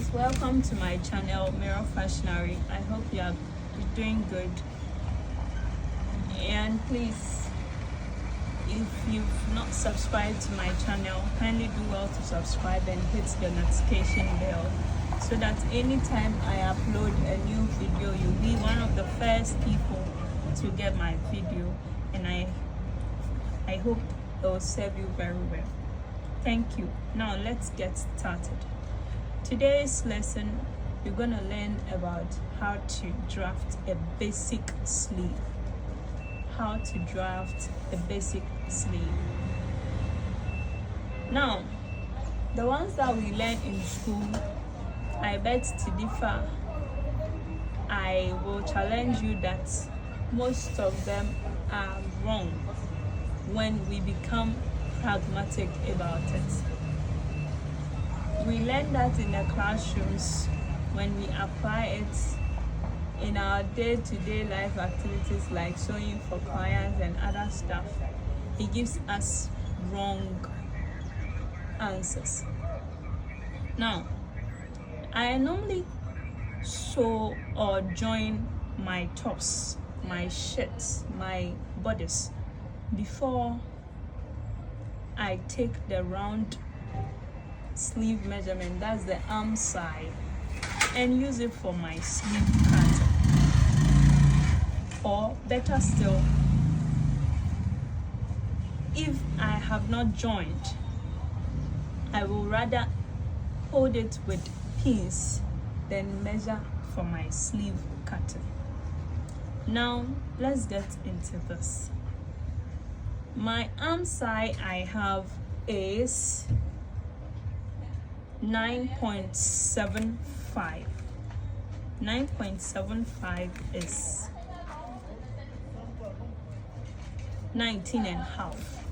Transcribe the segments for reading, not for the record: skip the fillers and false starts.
guys, welcome to my channel Mirror Fashionary. I hope you are doing good, and please, if you've not subscribed to my channel, kindly do well to subscribe and hit the notification bell so that anytime I upload a new video, you'll be one of the first people to get my video, and I hope it will serve you very well. Thank you. Now let's get started. Today's lesson, you're gonna learn about how to draft a basic sleeve. How to draft a basic sleeve. Now, the ones that we learn in school, I beg to differ. I will challenge you that most of them are wrong when we become pragmatic about it. We learn that in the classrooms. When we apply it in our day-to-day life activities like sewing for clients and other stuff, it gives us wrong answers. Now, I normally sew or join my tops, my shirts, my bodice before I take the round sleeve measurement, that's the arm side, and use it for my sleeve pattern. Or better still, if I have not joined, I will rather hold it with pins than measure for my sleeve cutting. Now let's get into this. My arm side I have is 9.75. 9.75 is 19 and a half.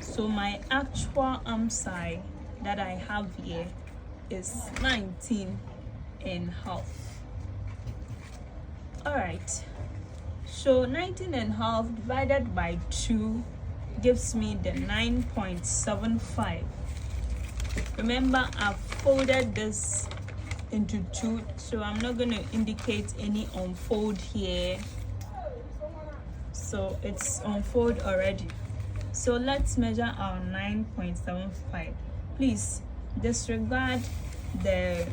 So my actual arm side that I have here is 19 and a half. Alright, so 19 and a half divided by 2 gives me the 9.75. Remember, I've folded this into 2, so I'm not going to indicate any unfold here. So it's unfold already. So let's measure our 9.75. Please disregard the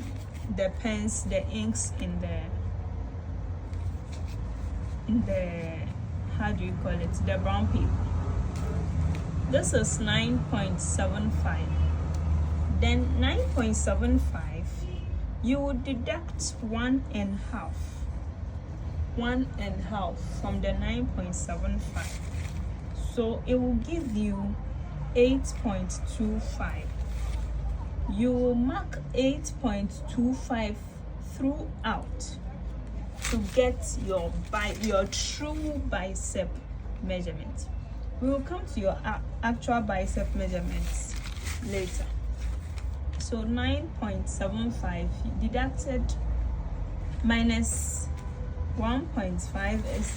pens, the inks in the how do you call it, the brown paper. This is 9.75. Then 9.75, you would deduct 1.5. 1.5 from the 9.75. So it will give you 8.25. You will mark 8.25 throughout to get your true bicep measurement. We will come to your actual bicep measurements later. So 9.75 deducted minus 1.5 is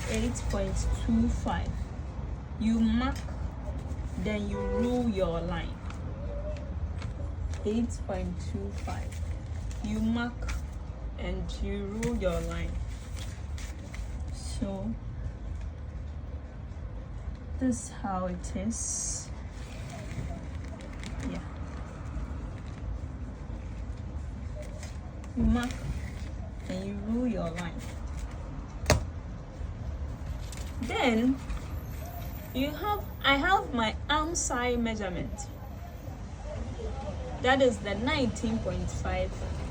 8.25. You mark, then you rule your line. 8.25. You mark and you rule your line. So this is how it is. Yeah. You mark and you rule your line. Then I have my arm side measurement. That is the 19.5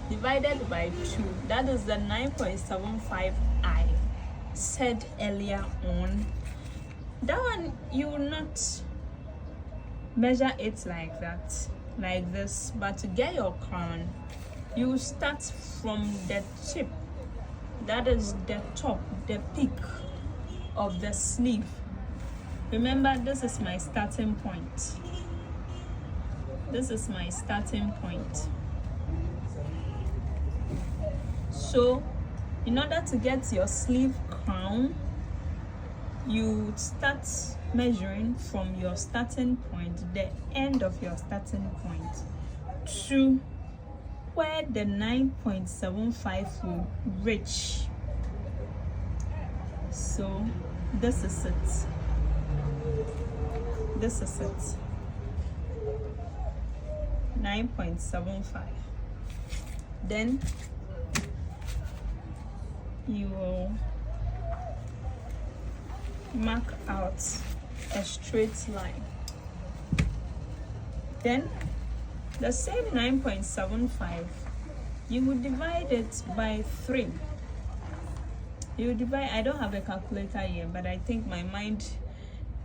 divided by 2. That is the 9.75 I said earlier on. That one, you will not measure it like that, like this, but to get your crown, you start from the tip, that is the top, the peak of the sleeve. Remember, this is my starting point. This is my starting point. So in order to get your sleeve crown, you start measuring from your starting point, the end of your starting point, to where the 9.75 will reach. So this is it. This is it. 9.75. Then you will mark out a straight line. Then the same 9.75, you will divide it by 3. You divide, I don't have a calculator here, but I think my mind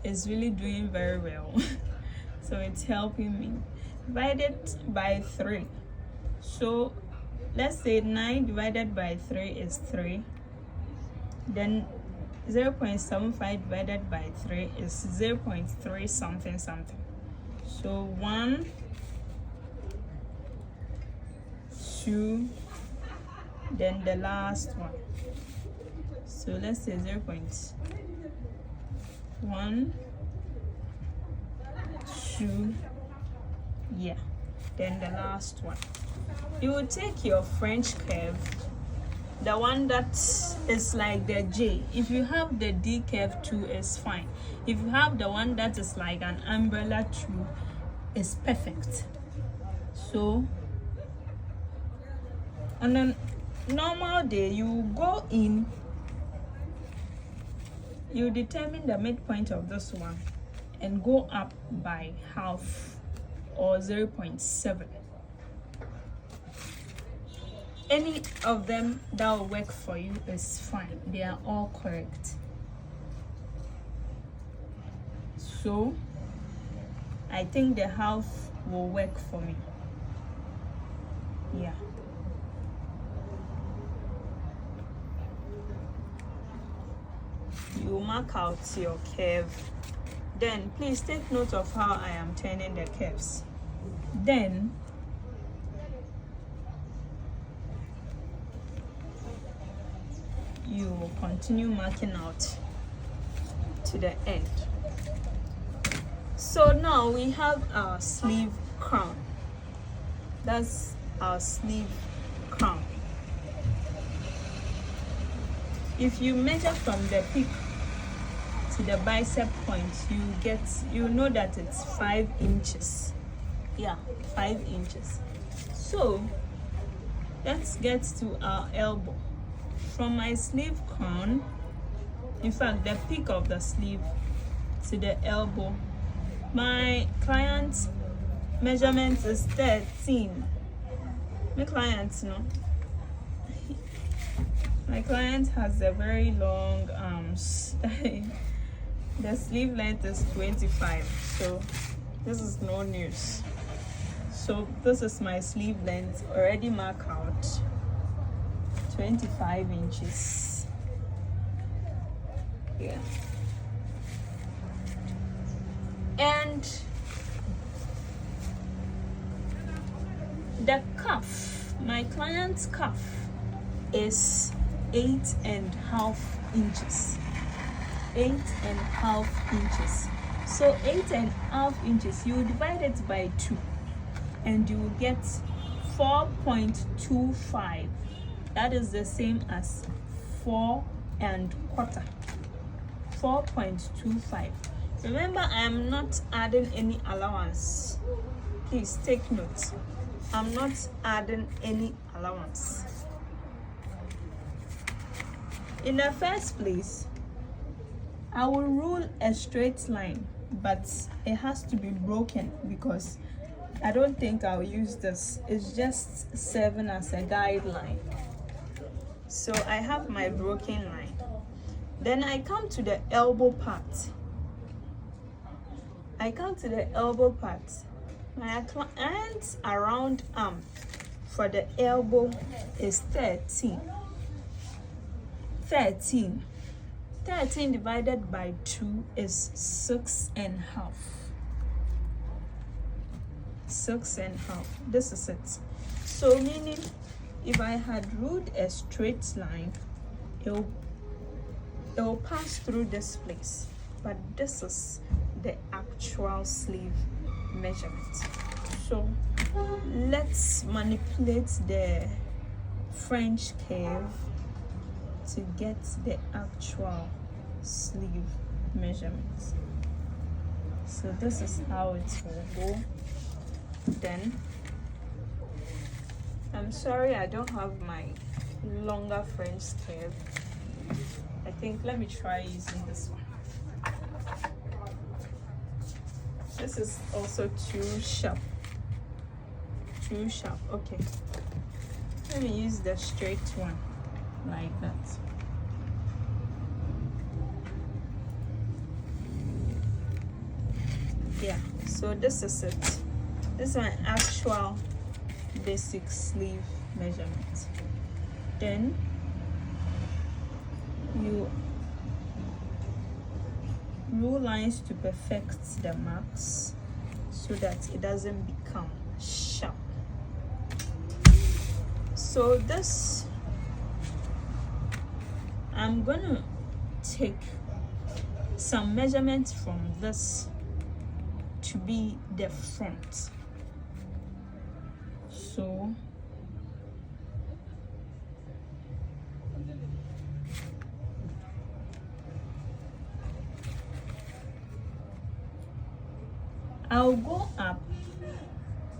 is really doing very well. So it's helping me. Divide it by 3. So let's say 9 divided by 3 is 3. Then 0.75 divided by 3 is 0.3 something something. So 1, 2, then the last one. So let's say 0.1, 2, yeah, then the last one. You will take your French curve, the one that is like the J. If you have the D curve too, it's fine. If you have the one that is like an umbrella too, it's perfect. So on a normal day, you go in, you determine the midpoint of this one and go up by half or 0.7. Any of them that will work for you is fine. They are all correct. So I think the half will work for me. Yeah. You mark out your curve. Then please take note of how I am turning the curves. Then you will continue marking out to the end. So now we have our sleeve crown. That's our sleeve crown. If you measure from the peak to the bicep point, you know that it's 5 inches. Yeah, 5 inches. So let's get to our elbow. From my sleeve crown, in fact the peak of the sleeve to the elbow, my client's measurement is 13. My client, my client has a very long arms. The sleeve length is 25, so this is no news. So this is my sleeve length, already marked out, 25 inches. Yeah. And the cuff, my client's cuff is 8.5 inches. 8.5 inches. So 8.5 inches, you divide it by 2 and you will get 4.25. That is the same as 4 1/4. 4.25. Remember, I am not adding any allowance. Please take note. I'm not adding any allowance. In the first place, I will rule a straight line, but it has to be broken because I don't think I'll use this. It's just serving as a guideline. So I have my broken line. Then I come to the elbow part. My client's around arm for the elbow is 13. 13 divided by 2 is 6.5. 6.5. This is it. So meaning, if I had ruled a straight line, it will pass through this place. But this is the actual sleeve measurement. So let's manipulate the French curve to get the actual sleeve measurements. So this is how it will go. Then I'm sorry I don't have my longer French curve. I think let me try using this one. This is also too sharp. Okay, let me use the straight one like that. Yeah, so this is it. This is my actual basic sleeve measurement. Then you rule lines to perfect the marks so that it doesn't become sharp. So this, I'm gonna take some measurements from this to be the front. So I'll go up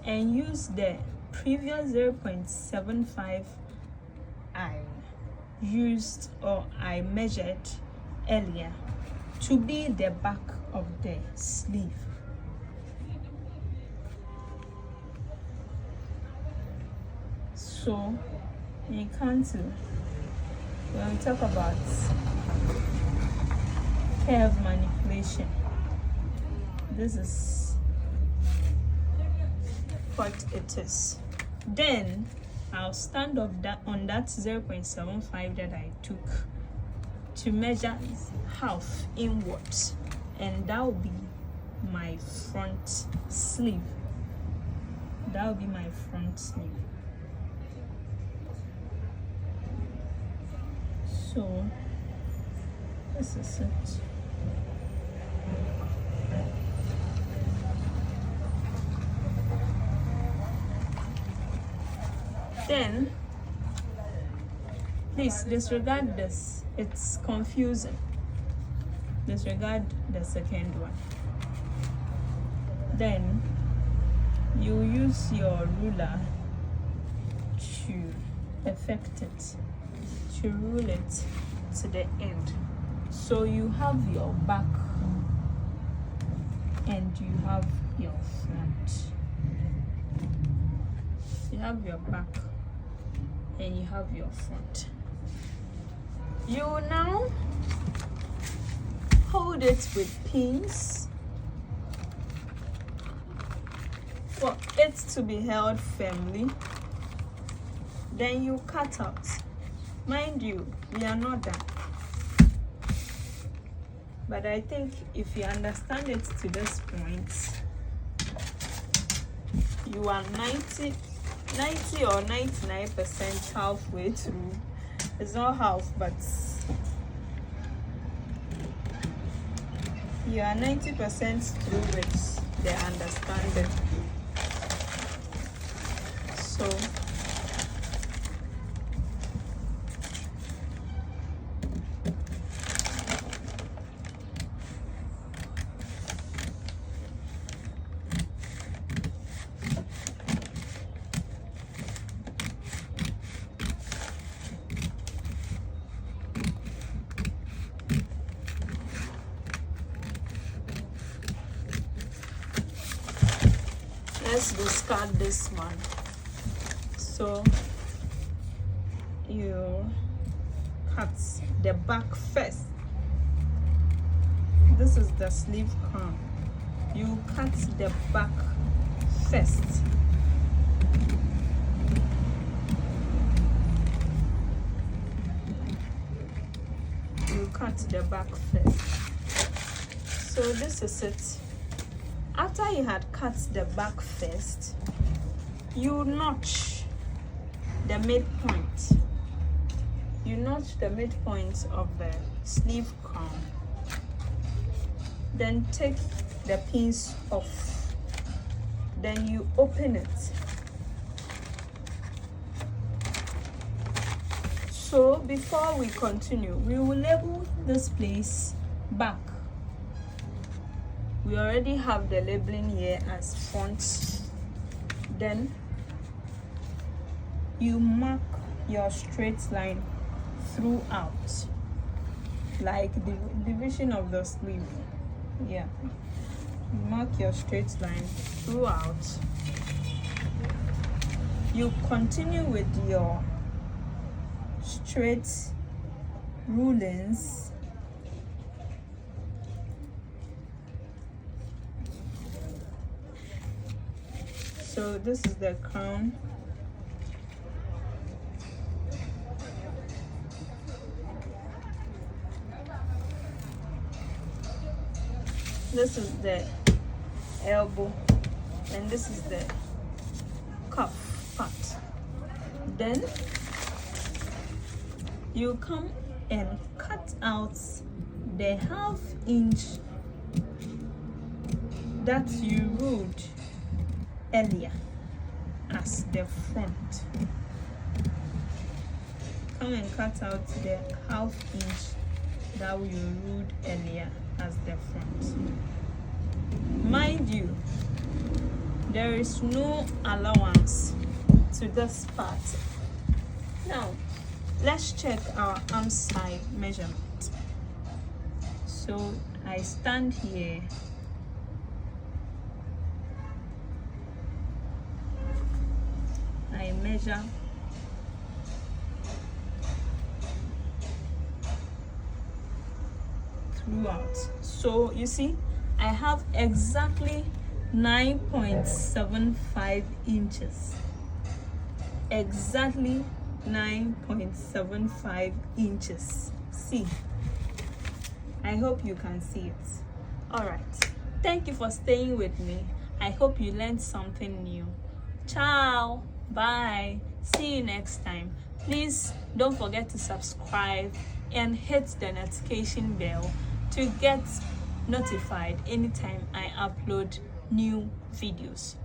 and use the previous 0.75 I used or I measured earlier to be the back of the sleeve. So you come to, when we talk about curve manipulation, this is what it is. Then I'll stand up on that 0.75 that I took to measure half inwards, and that will be my front sleeve. That will be my front sleeve. So this is it. Then please disregard this, it's confusing. Disregard the second one. Then you use your ruler to effect it, to rule it to the end. So you have your back and you have your front. You have your back and you have your front. You now hold it with pins for it to be held firmly. Then you cut out. Mind you, we are not done. But I think if you understand it to this point, you are 90 or 99% halfway through. It's not half, but you are 90% through with the understanding. So let's discard this one. So you cut the back first. This is the sleeve crown. You cut the back first. You cut the back first. So this is it. After you had cut the back first, you notch the midpoint. You notch the midpoint of the sleeve crown. Then take the pins off. then you open it. So before we continue, we will label this place back. We already have the labeling here as front. Then you mark your straight line throughout, like the division of the sleeve. Yeah, you mark your straight line throughout. You continue with your straight rulings. So this is the crown. This is the elbow, and this is the cuff part. Then you come and cut out the 1/2 inch that you ruled earlier as the front. Come and cut out the 1/2 inch that you ruled earlier as the front. Mind you, there is no allowance to this part. Now let's check our arm side measurement. So I stand here. I measure throughout. So you see, I have exactly 9.75 inches. Exactly 9.75 inches. See, I hope you can see it. All right, thank you for staying with me. I hope you learned something new. Ciao, bye, see you next time. Please don't forget to subscribe and hit the notification bell to get notified anytime I upload new videos.